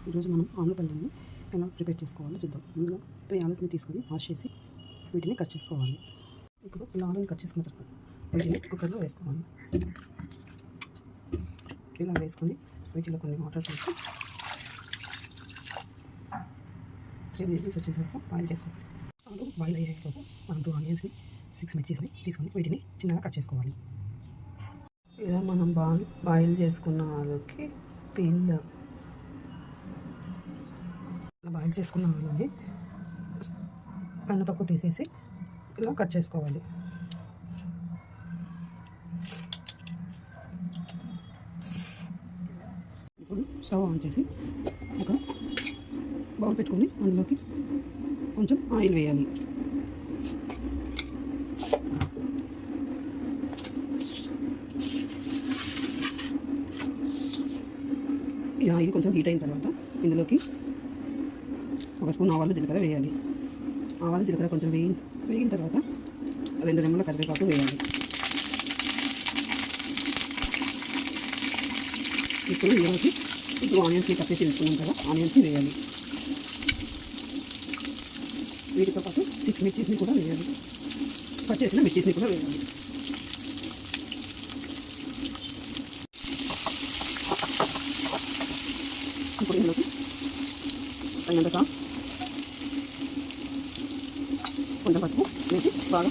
ఈరోజు మనం ఆలు పళ్ళని ఎలా ప్రిపేర్ చేసుకోవాలో చూద్దాం. ముందుగా 3 ఆలూస్ని తీసుకొని వాష్ చేసి వీటిని కట్ చేసుకోవాలి. ఇప్పుడు ఇలా ఆలుని కట్ చేసుకున్న తర్వాత వీటిని కుక్కర్లో వేసుకోవాలి. ఇలా వేసుకొని వీటిలో కొన్ని వాటర్ వేసి 3 విజిల్స్ వచ్చిన తర్వాత బాయిల్ చేసుకోవాలి. ఆలు బాయిల్ అయ్యేలోపు మనం 2 ఆనియన్స్ని 6 మిర్చీస్ని తీసుకొని వీటిని చిన్నగా కట్ చేసుకోవాలి. ఇలా మనం బాయిల్ చేసుకున్న ఆలుకి పీల్ బాయిల్ చేసుకున్న ఆలుని పైన తక్కువ తీసేసి ఇలా కట్ చేసుకోవాలి. ఇప్పుడు స్టవ్ ఆన్ చేసి ఒక బౌల్ పెట్టుకొని అందులోకి కొంచెం ఆయిల్ వేయాలి. ఈ ఆయిల్ కొంచెం హీట్ అయిన తర్వాత ఇందులోకి ఒక స్పూన్ ఆవాలు జీలకర్ర వేయాలి. ఆవాలు జీలకర్ర కొంచెం వేగిన తర్వాత 2 రెమ్మల కరివేపాకు వేయాలి. ఇప్పుడు ఇందులోకి ఆనియన్స్ని కట్ చేసి వేసుకున్నాం కదా, ఆనియన్స్ని వేయాలి. వీటితో పాటు 6 మిర్చీస్ని కూడా వేయాలి. కట్ చేసిన మిర్చీస్ని కూడా వేయాలి. ఇప్పుడు ఇందులోకి తగినంత సాల్ట్, కొంచెం పసుపు వేసి బాగా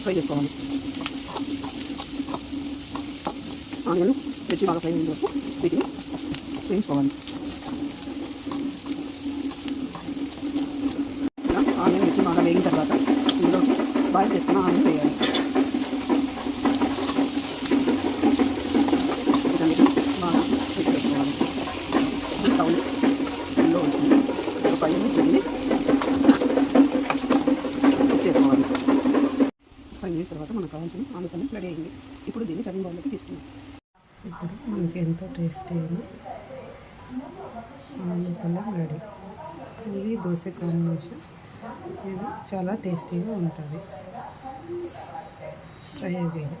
ఫ్రై చేసుకోవాలి. ఆనియన్లు మిర్చి బాగా ఫ్రై అయిన వరకు వీటిని వేయించుకోవాలి. ఆనియన్ మిర్చి బాగా వేగిన తర్వాత ఇందులో బాయిల్ చేసుకున్న ఆనియన్ వేయాలి. బాగా మిక్స్ చేసుకోవాలి. టౌన్ ఇందులో ఉంటుంది. ఒక 5 మినిట్స్ వెళ్ళి చేసుకోవాలి. 5 మినిట్స్ తర్వాత మనకు కావాల్సిన ఆలు పళ్ళెం రెడీ అయింది. ఇప్పుడు దీన్ని సర్వింగ్ బౌల్లోకి తీసుకున్నాం. ఇప్పుడు మనకి ఎంతో టేస్టీ అయిన ఆలు పళ్ళెం రెడీ. ఇది దోశ కాంబినేషన్. ఇది చాలా టేస్టీగా ఉంటుంది. Try again.